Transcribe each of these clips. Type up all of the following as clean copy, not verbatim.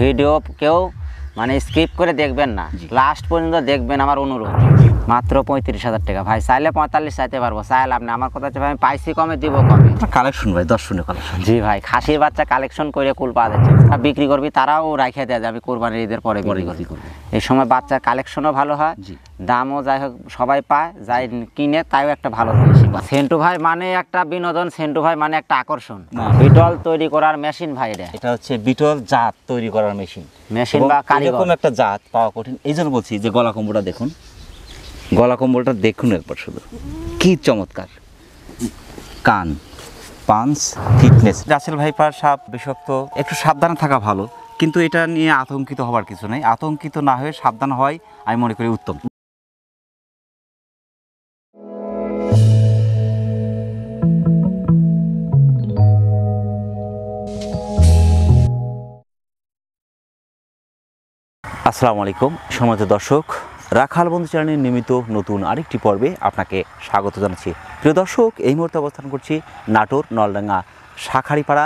Video কেউ মানে skip করে দেখবেন না, লাস্ট পর্যন্ত দেখবেন আমার অনুরোধ। মাত্র 35,000 টাকা ভাই, চাইলে 45 চাইতে পারবো, চাইলে আপনি আমার কথা হচ্ছে ভাই আমি পাইছি কমে দিব কমে। কালেকশন ভাই দর্শনীয় কালেকশন। জি ভাই, খাসির বাচ্চা কালেকশন করে কুল পাওয়া যাচ্ছে, বিক্রি করবি তারাও রাখিয়ে দেয় আমি কোরবানির ঈদের পরে বিক্রি করবি। এই সময় বাচ্চার কালেকশনও ভালো হয়, দামও যাই হোক সবাই পায়, যাই কিনে তাইও একটা ভালো জিনিস। সেন্টু ভাই মানে একটা বিনোদন, সেন্টু ভাই মানে একটা আকর্ষণ। বিটল তৈরি করার মেশিন ভাই, এটা হচ্ছে বিটল জাত তৈরি করার মেশিন বা কারিগর। এরকম একটা জাত পাওয়া কঠিন, এই জন্য বলছি যে গলা কম্বলটা দেখুন, গলা কম্বলটা দেখুন একবার শুধু, কি চমৎকার। কান, পাঞ্চ, ফিটনেস। রাসেল ভাইপার সাপ বিষাক্ত, একটু সাবধানে থাকা ভালো, কিন্তু এটা নিয়ে আতঙ্কিত হবার কিছু নেই। আতঙ্কিত না হয়ে সাবধান হয় আমি মনে করি উত্তম। আসসালামু আলাইকুম সম্মানিত দর্শক, রাখাল বন্ধু চ্যানেলের নিয়মিত নতুন আরেকটি পর্বে আপনাকে স্বাগত জানাচ্ছি। প্রিয় দর্শক, এই মুহূর্তে অবস্থান করছি নাটোর নলডাঙ্গা শাঁখারীপাড়া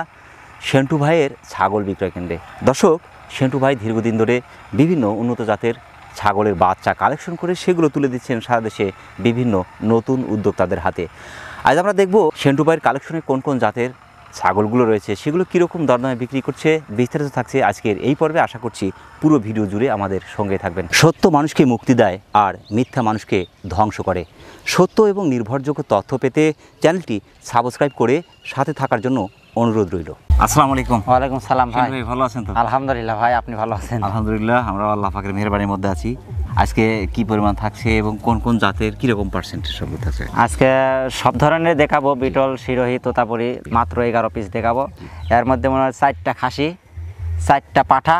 সেন্টু ভাইয়ের ছাগল বিক্রয় কেন্দ্রে। দর্শক, সেন্টু ভাই দীর্ঘদিন ধরে বিভিন্ন উন্নত জাতের ছাগলের বাচ্চা কালেকশন করে সেগুলো তুলে দিচ্ছেন সারা দেশে বিভিন্ন নতুন উদ্যোক্তাদের হাতে। আজ আমরা দেখব সেন্টু ভাইয়ের কালেকশনে কোন কোন জাতের ছাগলগুলো রয়েছে, সেগুলো কীরকম দরদামে বিক্রি করছে, বিস্তারিত থাকছে আজকের এই পর্বে। আশা করছি পুরো ভিডিও জুড়ে আমাদের সঙ্গে থাকবেন। সত্য মানুষকে মুক্তি দেয় আর মিথ্যা মানুষকে ধ্বংস করে। সত্য এবং নির্ভরযোগ্য তথ্য পেতে চ্যানেলটি সাবস্ক্রাইব করে সাথে থাকার জন্য অনুরোধ রইল। আসসালামু আলাইকুম। ওয়ালাইকুম সালাম ভাই, ভালো আছেন তো? আলহামদুলিল্লাহ ভাই, আপনি ভালো আছেন? আলহামদুলিল্লাহ, আমরা আল্লাহ পাকের মেহেরবানির মধ্যে আছি। আজকে কি পরিমাণ থাকছে এবং কোন কোন জাতের কীরকম পার্সেন্টেজ সব থাকছে? আজকে সব ধরনের দেখাবো, বিটল, শিরোহী, তোতাপুরি, মাত্র 11 পিস দেখাবো। এর মধ্যে মনে হয় 4টা খাসি, 4টা পাঠা,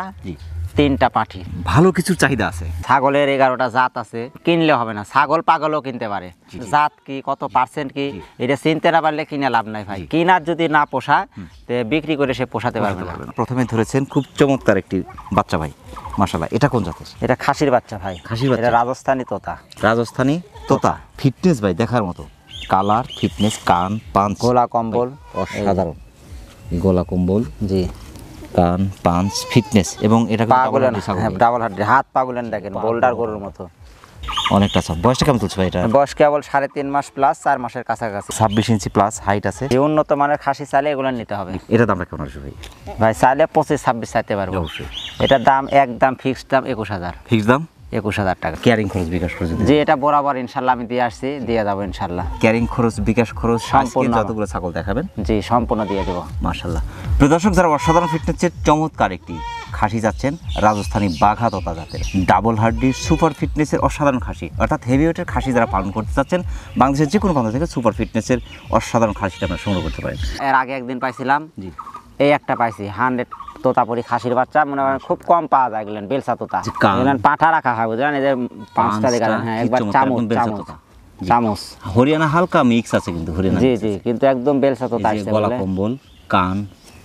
3টা পাঠি। ভালো কিছু চাহিদা আছে। ছাগলের 11টা জাত আছে, কিনলে হবে না, ছাগল পাগলও কিনতে পারে। জাত কি, কত পার্সেন্ট কি, এটা চিনতে না পারলে কিনে লাভ নাই ভাই। কিনার যদি না পোষায় তে বিক্রি করে সে পোষাতে পারবে না। প্রথমে ধরেছেন খুব চমৎকার একটি বাচ্চা ভাই, মাশাআল্লাহ। এটা কোন জাতের? এটা খাসির বাচ্চা ভাই। খাসির বাচ্চা, এটা রাজস্থানী তোতা। রাজস্থানী তোতা। ফিটনেস ভাই দেখার মতো, কালার, ফিটনেস, কান, পাঞ্চ, গোলা কম্বল অসাধারণ। গোলা কম্বল, জি, কান, পাঞ্চ, ফিটনেস। এবং এটা পাগলেন, ডাবল হাড্ডি, হাত পাগলেন দেখেন, বোল্ডার গরুর মতো অনেকটা। বয়সটা কেমন চলছে ভাই? এটা বয়স কেবল 3.5 মাস প্লাস, 4 মাসের কাছাকাছি। 26 ইঞ্চি প্লাস হাইট আছে। এই উন্নত মানের খাসি চাইলে এগুলো নিতে হবে। এটা দামটা কেমন আসবে ভাই? ভাই চাইলে 25-26 চাইতে পারবো অবশ্যই। এটার দাম একদম ফিক্সড দাম 21,000। ফিক্সড দাম 21,000 টাকা। ক্যারিং খরচ বিকাশ খরচ যে এটা বরাবর ইনশাল্লাহ আমি দিয়ে আসছি, দিয়ে যাবো ইনশাল্লাহ। ক্যারিং খরচ বিকাশ খরচ সম্পূর্ণ যতগুলো ছাগল দেখাবেন জি সম্পূর্ণ দিয়ে দেবো মাশাআল্লাহ। প্রিয় দর্শক, যারা অসাধারণ ফিটনেসের চমৎকার একটি খাসি যাচ্ছেন, রাজস্থানী বাঘা তোতা জাতের ডাবল হাড্ডির সুপার ফিটনেসের অসাধারণ খাসি, অর্থাৎ হেভি ওয়েটের খাসি যারা পালন করতে চাচ্ছেন, বাংলাদেশের যে কোনো প্রান্ত থেকে সুপার ফিটনেসের অসাধারণ খাসিটা আপনারা সংগ্রহ করতে পারেন। এর আগে একদিন পাইছিলাম, জি, এই একটা পাইছি 100 তোতাপুরি খাসির বাচ্চা, মনে করেন খুব কম পাওয়া যায় এগুলেন, বেলসা তোতা এগুলেন, পাঠা রাখা হয় বুঝলেন, এই যে 5টা দেখালেন। হ্যাঁ, একবার চামচ চামচ চামচ হরিয়ানা হালকা মিক্স আছে কিন্তু হরিয়ানা, জি জি, কিন্তু একদম বেলসা তোতা আসছে। গলা কম্বল, কান,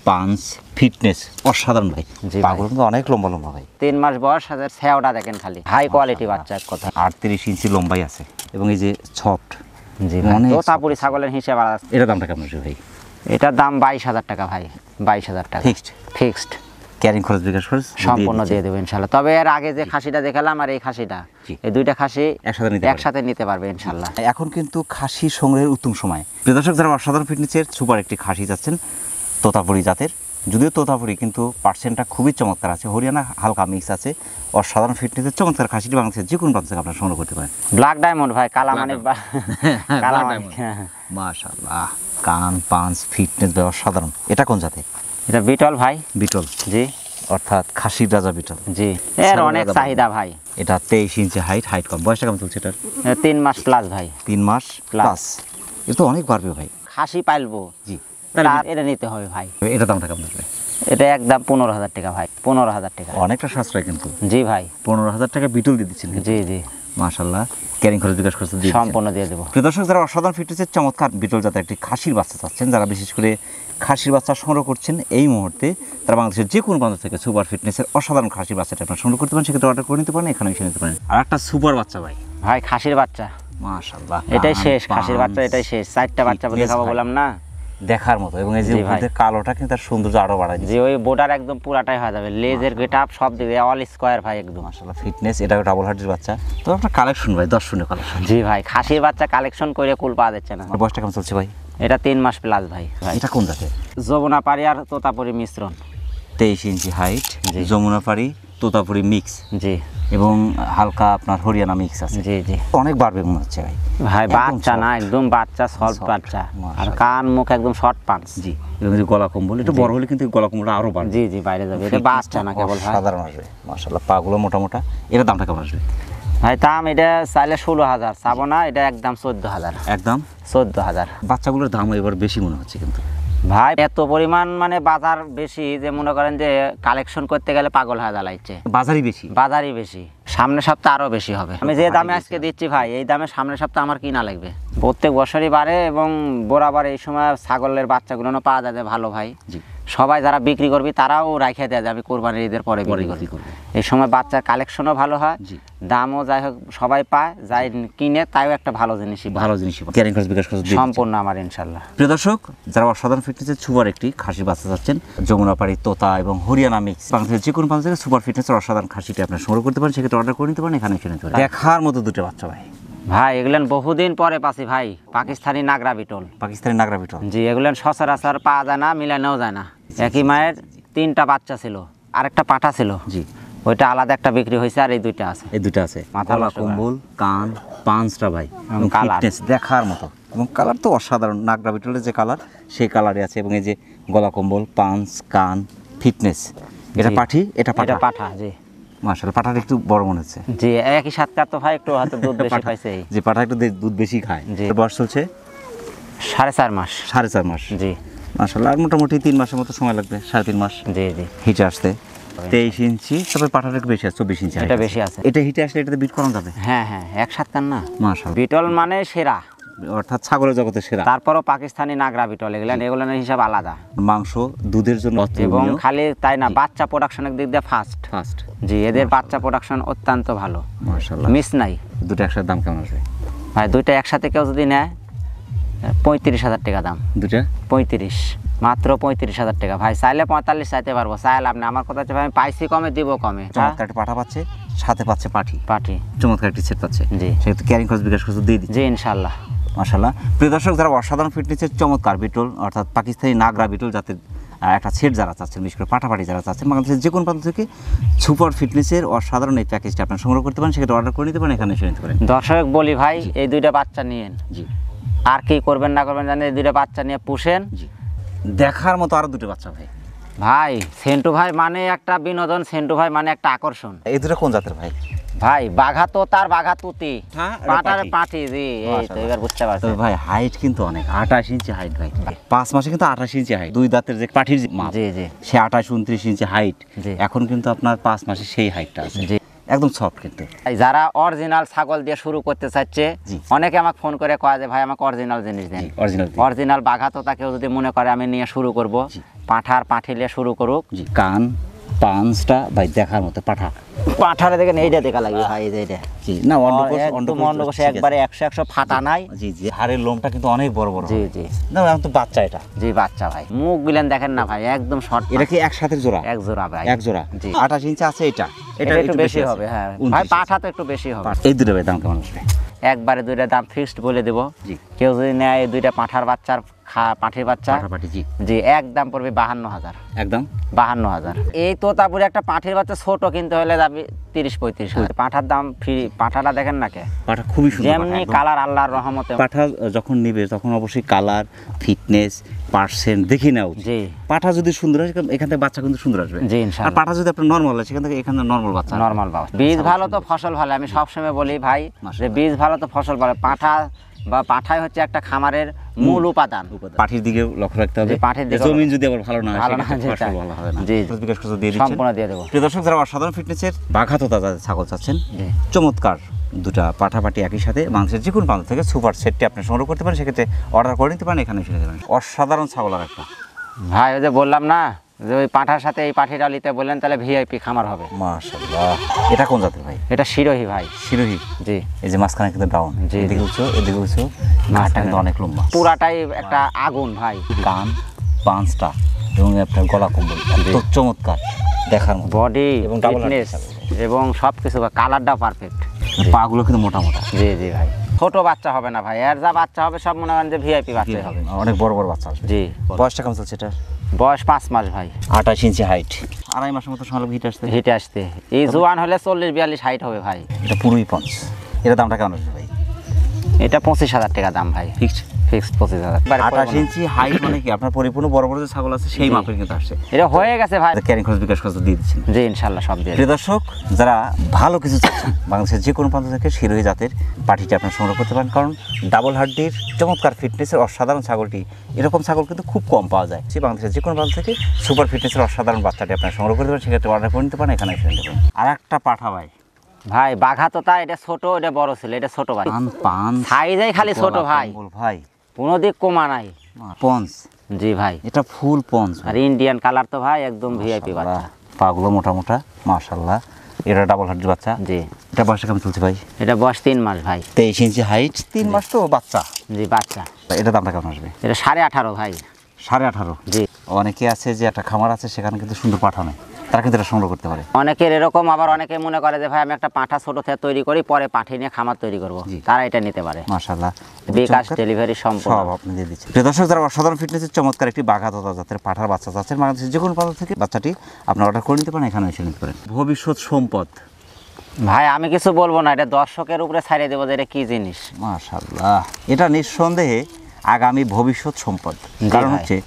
পাঞ্চ, ফিটনেস অসাধারণ ভাই। পাগুলো কিন্তু অনেক লম্বা লম্বা ভাই। 3 মাস বয়স, ছেওটা দেখেন খালি, হাই কোয়ালিটি বাচ্চা এক কথা। 38 ইঞ্চি লম্বাই আছে এবং এই যে সফট। জি, তোতাপুরি ছাগলের হিসেব আছে। এটা দামটা কেমন আছে ভাই? এটার দাম 22,000 টাকা ভাই, 22,000 টাকা ফিক্সড। ফিক্সড ক্যারিং খরচ বিকাশ খরচ সম্পূর্ণ দিয়ে দেবো ইনশাল্লাহ। তবে এর আগে যে খাসিটা দেখালাম আর এই খাসিটা, এই দুইটা খাসি একসাথে নিতে পারবে ইনশাল্লাহ। এখন কিন্তু খাসি সংগ্রহের উত্তম সময়। প্রিয় দর্শক, যারা অসাধারণ ফিটনেসের সুপার একটি খাসি যাচ্ছেন তোতাপুরি জাতের, যদিও তোতাপুরি কিন্তু পার্সেন্টটা খুবই চমৎকার আছে, হরিয়ানা হালকা মিক্স আছে, অসাধারণ ফিটনেসের চমৎকার খাসিটি বাংলাদেশের যে কোনো প্রান্ত থেকে আপনারা সংগ্রহ করতে পারেন। ব্ল্যাক ডায়মন্ড ভাই, কালামানিক কালামানিক। মাশাআল্লাহ, কান, পাঞ্চ, ফিটনেস ভাই অসাধারণ। এটা কোন জাতের? এটা বিটল ভাই। বিটল, জি, অর্থাৎ খাসির রাজা বিটল। জি, এর অনেক চাহিদা ভাই। এটা 23 ইঞ্চি হাইট কম। বয়সটা কেমন চলছে এটার? 3 মাস প্লাস ভাই। 3 মাস প্লাস। এটা তো অনেক বাড়বে ভাই। খাসি পাইলবো, জি, তার এটা নিতে হবে ভাই। এটা দামটা কেমন আসবে? এটা একদম 15,000 টাকা ভাই, 15,000 টাকা। অনেকটা সাশ্রয় কিন্তু। জি ভাই, 15,000 টাকা বিটল দিয়ে দিচ্ছেন। জি জি, মাশাআল্লাহ, ক্যারিং খরচ বিকাশ খরচ দিয়ে সম্পূর্ণ দিয়ে দেবো। প্রিয় দর্শক, যারা অসাধারণ ফিটনেসের চমৎকার বিটল জাতের একটি খাসির বাচ্চা চাচ্ছেন, যারা বিশেষ করে খাসির বাচ্চা সংগ্রহ করছেন এই মুহূর্তে, তারা বাংলাদেশের যে কোনো প্রান্ত থেকে সুপার ফিটনেসের অসাধারণ খাসির বাচ্চাটা আপনারা সংগ্রহ করতে পারেন, সেক্ষেত্রে অর্ডার করে নিতে পারেন, এখানে এসে নিতে পারেন। আর একটা সুপার বাচ্চা ভাই, ভাই খাসির বাচ্চা মাশাআল্লাহ, এটাই শেষ। খাসির বাচ্চা এটাই শেষ। 4টা বাচ্চা দেখাবো বললাম না, দেখার মতো, এবং এই যে জি ভাই। উপরের কালোটা কিন্তু তার সৌন্দর্য আরো বাড়ায় যে ওই বোর্ডার একদম পুরাটাই হয়ে যাবে, লেজের গেটআপ সব দিকে অল স্কোয়ার ভাই একদম। মাশাআল্লাহ ফিটনেস, এটা ডাবল হার্টের বাচ্চা। তো আপনার কালেকশন ভাই দর্শনীয় কালেকশন। জি ভাই, খাসির বাচ্চা কালেকশন করে কুল পাওয়া যাচ্ছে না। বয়সটা কেমন চলছে ভাই? এটা 3 মাস প্লাস ভাই। এটা কোন জাতের? যমুনাপাড়ি আর তোতাপুরি মিশ্রণ। 23 ইঞ্চি হাইট, জি। যমুনাপাড়ি তোতাপুরি মিক্স, জি এবং হালকা আপনার হরিয়ানা মিক্স আছে। জি জি অনেক বাড়বে মনে হচ্ছে ভাই। ভাই, একদম বাচ্চা soft। না, একদম বাচ্চা, সল্ট Soft, বাচ্চা, আর মাশাআল্লাহ। কান মুখ একদম শর্ট পাঞ্চ। জি, এবং যে গলা কম্বল, এটা বড় হলে কিন্তু গলা কম্বলটা আরো বাড়বে। জি জি বাইরে যাবে, এটা বাচ্চা না কেবল ভাই। সাধারণ আসবে মাশাআল্লাহ, পাগুলো মোটা মোটা। এর দামটা কেমন আসবে ভাই? দাম এটা চাইলে 16,000, চাবো না, এটা একদম 14,000। একদম? 14,000 বাচ্চাগুলোর দাম এবার বেশি মনে হচ্ছে কিন্তু। ভাই। এত পরিমাণ মানে বাজার বেশি যে মনে করেন যে কালেকশন করতে গেলে পাগল হয়ে জ্বালাইছে। বাজারই বেশি। বাজারই বেশি, সামনের সপ্তাহে আরো বেশি হবে। আমি যে দামে আজকে দিচ্ছি ভাই, এই দামে সামনের সপ্তাহে আমার কিনা লাগবে। প্রত্যেক বছরই বাড়ে, এবং বরাবর এই সময় ছাগলের বাচ্চাগুলো পাওয়া যায় ভালো ভাই। জি। সবাই যারা বিক্রি করবি তারাও রাখে দেয় যে আমি কোরবানির ঈদের পরে বিক্রি করবো। এই সময় বাচ্চার কালেকশনও ভালো হয়, জি। দামও যাই হোক সবাই পায়, যাই কিনে তাইও একটা ভালো জিনিসই পায়। ভালো জিনিসই ক্যারিং খরচ বিকাশ খরচ দিয়ে দিচ্ছে। সম্পূর্ণ আমার ইনশাল্লাহ। প্রিয় দর্শক, যারা অসাধারণ ফিটনেসের সুপার একটি খাসি বাচ্চা চাচ্ছেন, যমুনাপাড়ি তোতা এবং হরিয়ানা মিক্স, বাংলাদেশের যে কোনো প্রান্ত থেকে সুপার ফিটনেসের অসাধারণ খাসিটি আপনার সংগ্রহ করতে পারেন, সেক্ষেত্রে অর্ডার করে নিতে পারেন। এখানে এসে নিতে পারেন। দেখার মতো দুটো বাচ্চা ভাই। ভাই এগুলেন বহুদিন পরে পাচ্ছি ভাই, পাকিস্তানি নাগরা বিটল। পাকিস্তানি নাগরা বিটল। জি, এগুলেন সচরাচর পাওয়া যায় না, মিলানেও যায় না। একই মায়ের 3টা বাচ্চা ছিল, আরেকটা পাঠা ছিল। জি। ওইটা আলাদা একটা বিক্রি হয়েছে, আর এই 2টা আছে। এই দুটো আছে। মাথা গলা নষ্ট করা। কম্বল, কান, পাঁচটা ভাই, এবং কালার। ফিটনেস দেখার মতো, এবং কালার তো অসাধারণ। নাগরা বিটলের যে কালার, সেই কালারে আছে। এবং এই যে গলা কম্বল, পাঁচ, কান, ফিটনেস। এটা জি। পাঠি, এটা পাঠা। এটা পাঠা। জি মাশাআল্লাহ, পাঠাটা একটু বড় মনে হচ্ছে। জি, একই সাতকার তো ভাই, একটু হয়তো দুধ বেশি পাইছে। যে পাঠা একটু দুধ বেশি খায়। জি। বয়স চলছে 4.5 মাস। 4.5 মাস। জি মাশাআল্লাহ, আর মোটামুটি 3 মাসের মতো সময় লাগবে, 3.5 মাস জি জি হিটে আসতে। 23 ইঞ্চি, তবে পাঠাটা একটু বেশি আছে, 24 ইঞ্চি এটা height বেশি আছে। এটা হিটে আসলে এটাতে বিট করানো যাবে। হ্যাঁ হ্যাঁ, এক সাতকার না। মাশাআল্লাহ, বিটল মানে সেরা, অর্থাৎ ছাগলের জগতে সেরা। তারপরও পাকিস্তানি নাগরা বিটল, এগুলোর হিসাব আলাদা। মাংস দুধের জন্য এবং খালি তাই না, বাচ্চা প্রোডাকশনের দিক দিয়ে ফার্স্ট। ফার্স্ট। জি, এদের বাচ্চা প্রোডাকশন অত্যন্ত ভালো, মাশাআল্লাহ। মিস নাই। দুটো একসাথে দাম কেমন আসবে ভাই? 2টা একসাথে কেউ যদি নেয় 35,000 টাকা দাম। দুটা? 35, মাত্র 35,000 টাকা ভাই। চাইলে 45 চাইতে পারবো, চাইলে আপনি। আমার কথা হচ্ছে ভাই, আমি পাইছি কমে, দিব কমে। চমৎকার একটা পাঠা পাচ্ছে, সাথে পাচ্ছে পাঠি, পাটি। চমৎকার একটি সেট পাচ্ছে। জি। সেক্ষেত্রে ক্যারিং খরচ বিকাশ খরচ দিয়ে দিচ্ছে। জি ইনশাল্লাহ। মাশাআল্লাহ। প্রিয় দর্শক, যারা অসাধারণ ফিটনেসের চমৎকার বিটল, অর্থাৎ পাকিস্তানি নাগরা বিটল জাতের একটা সেট যারা চাচ্ছেন, বিশেষ করে পাঠাপাটি যারা চাচ্ছেন, বাংলাদেশের যে কোনো প্রান্ত থেকে সুপার ফিটনেসের অসাধারণ এই প্যাকেজটা আপনার সংগ্রহ করতে পারেন, সেক্ষেত্রে অর্ডার করে নিতে পারেন, এখানে এসে নিতে পারেন। দর্শক বলি ভাই, এই 2টা বাচ্চা নিয়েন। জি আর কি করবেন না করবেন জানেন, এই 2টা বাচ্চা নিয়ে পুষেন। জি। দেখার মতো আরো দুটো বাচ্চা ভাই। ভাই সেন্টু ভাই মানে একটা বিনোদন, সেন্টু ভাই মানে একটা আকর্ষণ। এই দুটো কোন জাতের ভাই? ভাই বাঘা তো তার বাঘা তুতি, হ্যাঁ, এটা পাটার পাটি। পাটি। জি, এই তো এবার বুঝতে পারছেন। তবে ভাই হাইট কিন্তু অনেক, 28 ইঞ্চি হাইট ভাই। 5 মাসে কিন্তু 28 ইঞ্চি হাইট। দুই দাঁতের যে পাঠির যে মাপ, জি জি সে 28 29 ইঞ্চি হাইট। জি। এখন কিন্তু আপনার 5 মাসে সেই হাইটটা আছে। জি। একদম সফট কিন্তু। এই যারা অরিজিনাল ছাগল দিয়ে শুরু করতে চাচ্ছে, জি। অনেকে আমাকে ফোন করে কয় যে ভাই আমাকে অরিজিনাল জিনিস দেন। অরিজিনাল। অরিজিনাল বাঘা তো তাকেও যদি মনে করে আমি নিয়ে শুরু করব, জি। পাঠার পাঠি নিয়ে শুরু করুক। জি, কান পাঁচটা ভাই দেখার মতো পাঠা। পাঠারে দেখেন, এইটা দেখা লাগবে ভাই, এই যে এটা। জি, না একদম অন্ডকোষে একবারে 100 ফাটা নাই। জি জি, হাড়ের লোমটা কিন্তু অনেক বড় বড়। জি জি না, এখন তো বাচ্চা এটা। জি, বাচ্চা ভাই। মুখ গুলেন দেখেন না ভাই, একদম শর্ট। এটা কি একসাথে জোড়া? এক জোড়া ভাই। এক জোড়া। জি। 28 ইঞ্চি আছে এটা। এটা একটু বেশি হবে। হ্যাঁ ভাই, পাঠা তো একটু বেশি হবে। এই দুটো ভাই দাম কেমন আসবে? একবারে 2টা দাম ফিক্সড বলে দেব। জি। কেউ যদি নেয় এই 2টা পাঠার বাচ্চার, পাঠির বাচ্চা, পাঠাপাঠি। জি জি, একদম পড়বে 52,000। একদম 52,000। এই তোতাপুরি একটা পাঠির বাচ্চা ছোট কিনতে হলে যাবে 30-35,000। পাঠার দাম ফ্রি। পাঠাটা দেখেন না কে, পাঠা খুবই সুন্দর। যেমনি কালার আল্লাহর রহমতে। পাঠা যখন নিবে তখন অবশ্যই কালার, ফিটনেস, পার্সেন্ট দেখি নাও। জি পাঠা যদি সুন্দর হয়, এখান থেকে বাচ্চা কিন্তু সুন্দর আসবে। জি আর ইনশাআল্লাহ। পাঠা যদি আপনার নর্মাল হয়, সেখান থেকে এখানে নর্মাল বাচ্চা। নরমাল বাবা, বীজ ভালো তো ফসল ভালো। আমি সবসময় বলি ভাই যে মাশাআল্লাহ। বীজ ভালো তো ফসল ভালো। পাঠা বা পাঠাই হচ্ছে একটা খামারের মূল উপাদান। পাঠির দিকে লক্ষ্য রাখতে হবে। জি, পাঠির দিকে জমিন যদি আবার ভালো না হয়, ভালো না সেক্ষেত্রে হয়, ফসল ভালো হবে না। জি। বিকাশ খরচ দিয়ে দিচ্ছেন। সম্পূর্ণ দিয়ে দেবো। প্রিয় দর্শক, যারা অসাধারণ ফিটনেসের বাঘাতো তাজা ছাগল চাচ্ছেন, জি। চমৎকার দুটা পাঠাপাটি একই সাথে বাংলাদেশের যে কোনো প্রান্ত থেকে সুপার সেটটি আপনি সংগ্রহ করতে পারেন, সেক্ষেত্রে অর্ডার করে নিতে পারেন, এখানে এসে নিতে পারেন। অসাধারণ ছাগল আর একটা ভাই ওই যে বললাম না, যে ওই পাঁঠার সাথে এই পাঠিটা নিতে বললেন তাহলে ভিআইপি খামার হবে। মাশাআল্লাহ। এটা কোন জাতের ভাই? এটা শিরোহী ভাই। শিরোহী। জি। এই যে মাঝখানে কিন্তু ডাউন, জি, এদিকে উঁচু এদিকে উঁচু, ঘাটটা কিন্তু অনেক লম্বা, পুরাটাই একটা আগুন ভাই। কান পাঁচটা এবং আপনার গলা কম্বল এত চমৎকার দেখার মতো, বডি এবং ডাবল ফিটনেস এবং সব কিছু, কালারটা পারফেক্ট। পাগুলো কিন্তু মোটা মোটা। জি জি ভাই, ছোট বাচ্চা হবে না ভাই, এর যা বাচ্চা হবে সব মনে করেন যে ভিআইপি বাচ্চাই হবে। অনেক বড় বড় বাচ্চা আসবে। জি। বয়সটা কেমন চলছে এটা? বয়স 5 মাস ভাই। 28 ইঞ্চি হাইট, 2.5 মাসের মতো সময় হিট আসতে। হিটে আসতে এই জোয়ান হলে 40-42 হাইট হবে ভাই। এটা পুরোই পঞ্চ। এটা দামটা কেমন আসবে ভাই? এটা 25,000 টাকা দাম ভাই। ফিক্সড? ফিক্সড 25,000। 28 ইঞ্চি হাইট মানে কি আপনার পরিপূর্ণ বড় বড় যে ছাগল আছে সেই মাপের কিন্তু আসছে। এটা হয়ে গেছে ভাই। ক্যারিং খরচ বিকাশ খরচ দিয়ে দিচ্ছেন? জি ইনশাআল্লাহ সব দিয়ে। প্রিয় দর্শক, যারা ভালো কিছু চাচ্ছেন বাংলাদেশের যে কোনো প্রান্ত থেকে শিরোহী জাতের পাঠিটি আপনার সংগ্রহ করতে পারেন, কারণ ডাবল হাড্ডির চমৎকার ফিটনেসের অসাধারণ ছাগলটি, এরকম ছাগল কিন্তু খুব কম পাওয়া যায়। সে বাংলাদেশের যে কোনো প্রান্ত থেকে সুপার ফিটনেসের অসাধারণ বাচ্চাটি আপনার সংগ্রহ করতে পারেন, সেক্ষেত্রে অর্ডার করে নিতে পারেন, এখানে এসে নিতে পারেন। আর একটা পাঠা ভাই, ভাই বাঘা তোতা, এটা ছোট এটা বড় ছিল, এটা ছোট ভাই। পান সাইজই খালি ছোট ভাই, ভাই কোনো দিক কমা নাই। পঞ্চ। জি ভাই, এটা ফুল পঞ্চ আর ইন্ডিয়ান কালার তো ভাই একদম ভিআইপি বাচ্চা। পাগুলো মোটা মোটা মাশাআল্লাহ। এটা ডাবল হাড্ডির বাচ্চা। জি। এটা বয়সটা কেমন চলছে ভাই? এটা বয়স 3 মাস ভাই। 23 ইঞ্চি হাইট, 3 মাস তো বাচ্চা। জি বাচ্চা। এটা দামটা কেমন আসবে? এটা 18.5 ভাই। 18.5? জি। অনেকে আছে যে একটা খামার আছে সেখানে কিন্তু সুন্দর পাঠা নেই, তারা কিন্তু এটা সংগ্রহ করতে পারে। অনেকের এরকম, আবার অনেকে মনে করে যে ভাই আমি একটা পাঁঠা ছোট থেকে তৈরি করি, পরে পাঠি নিয়ে খামার তৈরি করব, তারা এটা নিতে পারে। মাশাআল্লাহ। বিকাশ ডেলিভারি সম্পূর্ণ সব আপনি দিয়ে দিচ্ছেন। প্রিয় দর্শক, যারা অসাধারণ ফিটনেসের চমৎকার একটি বাঘা তোতা জাতের পাঠার বাচ্চা চাচ্ছেন বাংলাদেশের যে কোনো প্রান্ত থেকে, বাচ্চাটি আপনার অর্ডার করে নিতে পারেন, এখানে এসে নিতে পারেন। ভবিষ্যৎ সম্পদ ভাই আমি কিছু বলবো না, এটা দর্শকের উপরে ছাড়িয়ে দেবো যে এটা কি জিনিস। মাশাআল্লাহ। এটা নিঃসন্দেহে আগামী ভবিষ্যৎ সম্পদ, কারণ ভাই। হচ্ছে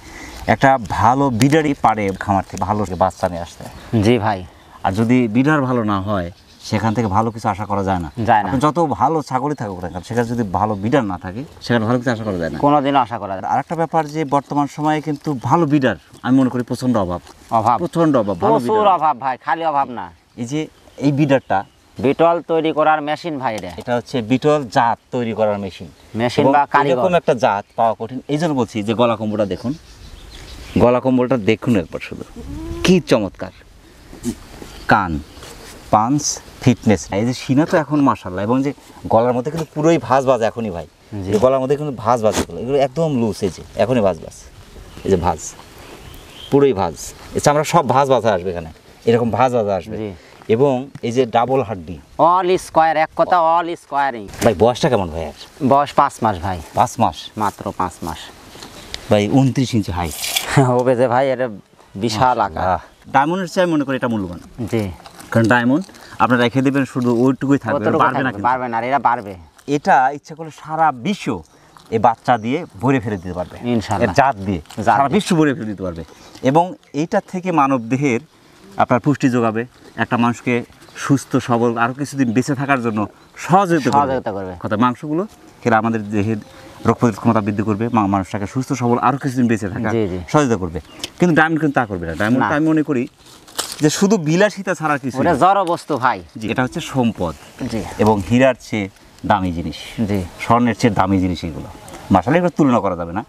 একটা ভালো বিডারই পারে খামার থেকে ভালো বাচ্চা নিয়ে আসতে। জি ভাই। আর যদি বিডার ভালো না হয় সেখান থেকে ভালো কিছু আশা করা যায় না। আপনি যত ভালো ছাগলই থাকুক না কেন, সেখানে যদি ভালো বিডার না থাকে সেখানে ভালো কিছু আশা করা যায় না, কোনোদিনও আশা করা যায় না। আর একটা ব্যাপার যে বর্তমান সময়ে কিন্তু ভালো বিডার আমি মনে করি প্রচন্ড অভাব। প্রচন্ড অভাব, ভালো প্রচুর বিডার। অভাব ভাই, খালি অভাব না। এই যে এই বিডারটা বিটল তৈরি করার মেশিন ভাই, এটা হচ্ছে বিটল জাত তৈরি করার মেশিন বা কারিগর। এরকম একটা জাত পাওয়া কঠিন। এই জন্য বলছি যে গলা কম্বলটা দেখুন, গলা কম্বলটা দেখুন একবার শুধু, কি চমৎকার। কান পাঞ্চ ফিটনেস, এই যে সিনা তো এখন মাশাআল্লাহ, এবং যে গলার মধ্যে কিন্তু পুরোই ভাঁজ বাজে এখনই ভাই, এই গলার মধ্যে কিন্তু ভাঁজ বাজে, এগুলো একদম লুজ, এই যে এখনই ভাঁজ বাজ, এই যে ভাঁজ পুরোই ভাঁজ, এছাড়া আমরা সব ভাঁজ বাজা আসবে এখানে, এরকম ভাঁজ বাজা আসবে। এবং এই যে ডাবল হাড্ডি অল স্কোয়ার, এক কথা অল স্কোয়ারিং। ভাই বয়সটা কেমন ভাই? আর বয়স 5 মাস ভাই। 5 মাস? মাত্র 5 মাস ভাই 29 ইঞ্চি হাইট হবে যে ভাই, এটা বিশাল আকার। ডায়মন্ডের চেয়ে মনে করি এটা মূল্যবান। জি। কারণ ডায়মন্ড আপনারা রেখে দেবেন শুধু ওইটুকুই থাকবে, বাড়বে না কিন্তু। পারবে না, আর এরা পারবে। এটা ইচ্ছা করলে সারা বিশ্ব এই বাচ্চা দিয়ে ভরে ফেলে দিতে পারবে ইনশাআল্লাহ। এর জাত দিয়ে সারা বিশ্ব ভরে ফেলে দিতে পারবে, এবং এইটা থেকে মানব দেহের আপনার পুষ্টি যোগাবে, একটা মানুষকে সুস্থ সবল আরও কিছুদিন বেঁচে থাকার জন্য সহযোগিতা করবে। কথা মাংসগুলো খেলে আমাদের দেহের রোগ প্রতিরোধ ক্ষমতা বৃদ্ধি করবে, মানুষটাকে সুস্থ সবল আরও কিছুদিন বেঁচে থাকা সহযোগিতা করবে। কিন্তু ডায়মন্ড কিন্তু তা করবে না। ডায়মন্ডটা আমি মনে করি যে শুধু বিলাসিতা ছাড়া কিছু, ওটা জড় বস্তু ভাই। এটা হচ্ছে সম্পদ। জি। এবং হীরার চেয়ে দামি জিনিস, জি, স্বর্ণের চেয়ে দামি জিনিস এগুলো, মাশাআল্লাহ এগুলো তুলনা করা যাবে না।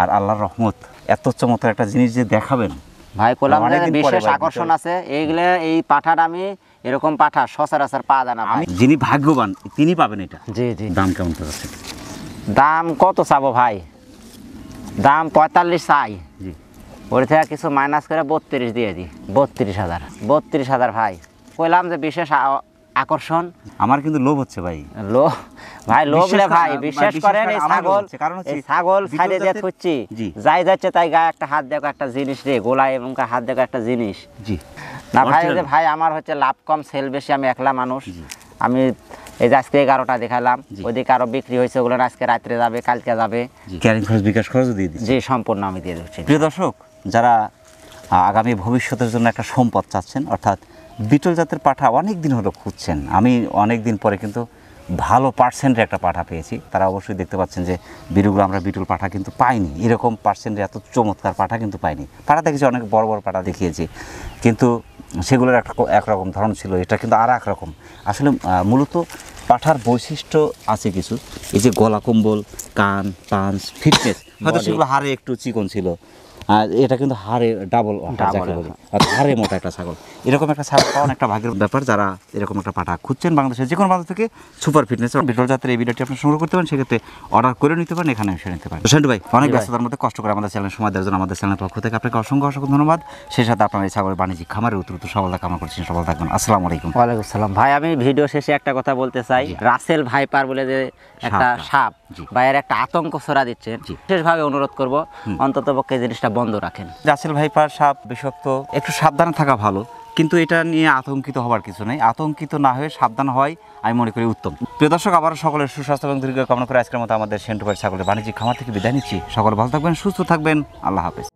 আর আল্লাহর রহমত, এত চমৎকার একটা জিনিস যে দেখাবেন ভাই, কোলাম বিশেষ আকর্ষণ আছে এইগুলা। এই পাঠাটা আমি এরকম পাঠা সচরাচর পাওয়া যায় না ভাই, যিনি ভাগ্যবান তিনি পাবেন এটা। জি জি। দাম কেমন আছে? দাম কত চাবো ভাই? দাম 45 চাই। জি। ওর থেকে কিছু মাইনাস করে 32 দিয়ে দিই। 32,000। 32,000 ভাই। কইলাম যে বিশেষ আকর্ষণ। আমার কিন্তু লোভ হচ্ছে ভাই। লোভ ভাই, লোভলে ভাই বিশ্বাস করেন এই ছাগল সাইডে দিয়ে থুচ্ছি, যাই যাচ্ছে তাই গায়ে একটা হাত দেখো, একটা জিনিস রে গোলায় এবং হাত দেখো একটা জিনিস। জি। না ভাই, ভাই আমার হচ্ছে লাভ কম সেল বেশি, আমি একলা মানুষ। আমি এই যে আজকে 11টা দেখালাম, ওইদিকে আরো বিক্রি হয়েছে, ওগুলো আজকে রাত্রে যাবে, কালকে যাবে। ক্যারিং খরচ বিকাশ খরচ দিয়ে দিচ্ছি। জি, সম্পূর্ণ আমি দিয়ে দিচ্ছি। প্রিয় দর্শক, যারা আগামী ভবিষ্যতের জন্য একটা সম্পদ চাচ্ছেন, অর্থাৎ বিটল জাতের পাঠা অনেক দিন হলো খুঁজছেন, আমি অনেক দিন পরে কিন্তু ভালো পার্সেন্টের একটা পাঠা পেয়েছি। তারা অবশ্যই দেখতে পাচ্ছেন যে বিরুগুলো আমরা বিটল পাঠা কিন্তু পাইনি, এরকম পার্সেন্টের এত চমৎকার পাঠা কিন্তু পাইনি। পাঠা দেখেছি, অনেক বড় বড় পাঠা দেখিয়েছি, কিন্তু সেগুলোর একটা একরকম ধরন ছিল, এটা কিন্তু আর একরকম। আসলে মূলত পাঠার বৈশিষ্ট্য আছে কিছু, এই যে গলা কম্বল, কান পাঞ্চ ফিটনেস, হয়তো সেগুলো হাড়ে একটু চিকন ছিল, আর এটা কিন্তু হাড়ে ডাবল যাকে বলি, হাড়ে মোটা একটা ছাগল। এরকম একটা ছাগল পাওয়া একটা ভাগ্যের ব্যাপার। যারা এরকম একটা পাঠা খুঁজছেন বাংলাদেশের যে কোনো বাজার থেকে সুপার ফিটনেস বিটল জাতের এই ভিডিওটি আপনি সংগ্রহ করতে পারেন, সেক্ষেত্রে অর্ডার করে নিতে পারেন, এখানে এসে নিতে পারেন। সেন্টু ভাই অনেক ব্যস্ততার মধ্যে কষ্ট করে আমাদের চ্যানেল সময় দেওয়ার জন্য আমাদের চ্যানেলের পক্ষ থেকে আপনাকে অসংখ্য অসংখ্য ধন্যবাদ। সেই সাথে আপনার এই ছাগলের বাণিজ্যিক খামারের উত্তর সফলতা কামনা করছেন। সফল থাকবেন। আসসালামু আলাইকুম। ওয়ালাইকুম আসসালাম। ভাই আমি ভিডিও শেষে একটা কথা বলতে চাই, রাসেল ভাইপার বলে যে একটা সাপ ভাইয়ের একটা আতঙ্ক ছড়া দিচ্ছেন, বিশেষভাবে অনুরোধ করব অন্তত পক্ষে জিনিসটা বন্ধ রাখেন। রাসেল ভাইপার সাপ বিষাক্ত, একটু সাবধানে থাকা ভালো, কিন্তু এটা নিয়ে আতঙ্কিত হওয়ার কিছু নেই। আতঙ্কিত না হয়ে সাবধান হওয়াই আমি মনে করি উত্তম। প্রিয় দর্শক, আবারও সকলের সুস্বাস্থ্য এবং দীর্ঘ কামনা করে আজকের মতো আমাদের সেন্টু ভাই ছাগলের বাণিজ্যিক খামার থেকে বিদায় নিচ্ছি। সকলে ভালো থাকবেন, সুস্থ থাকবেন। আল্লাহ হাফেজ।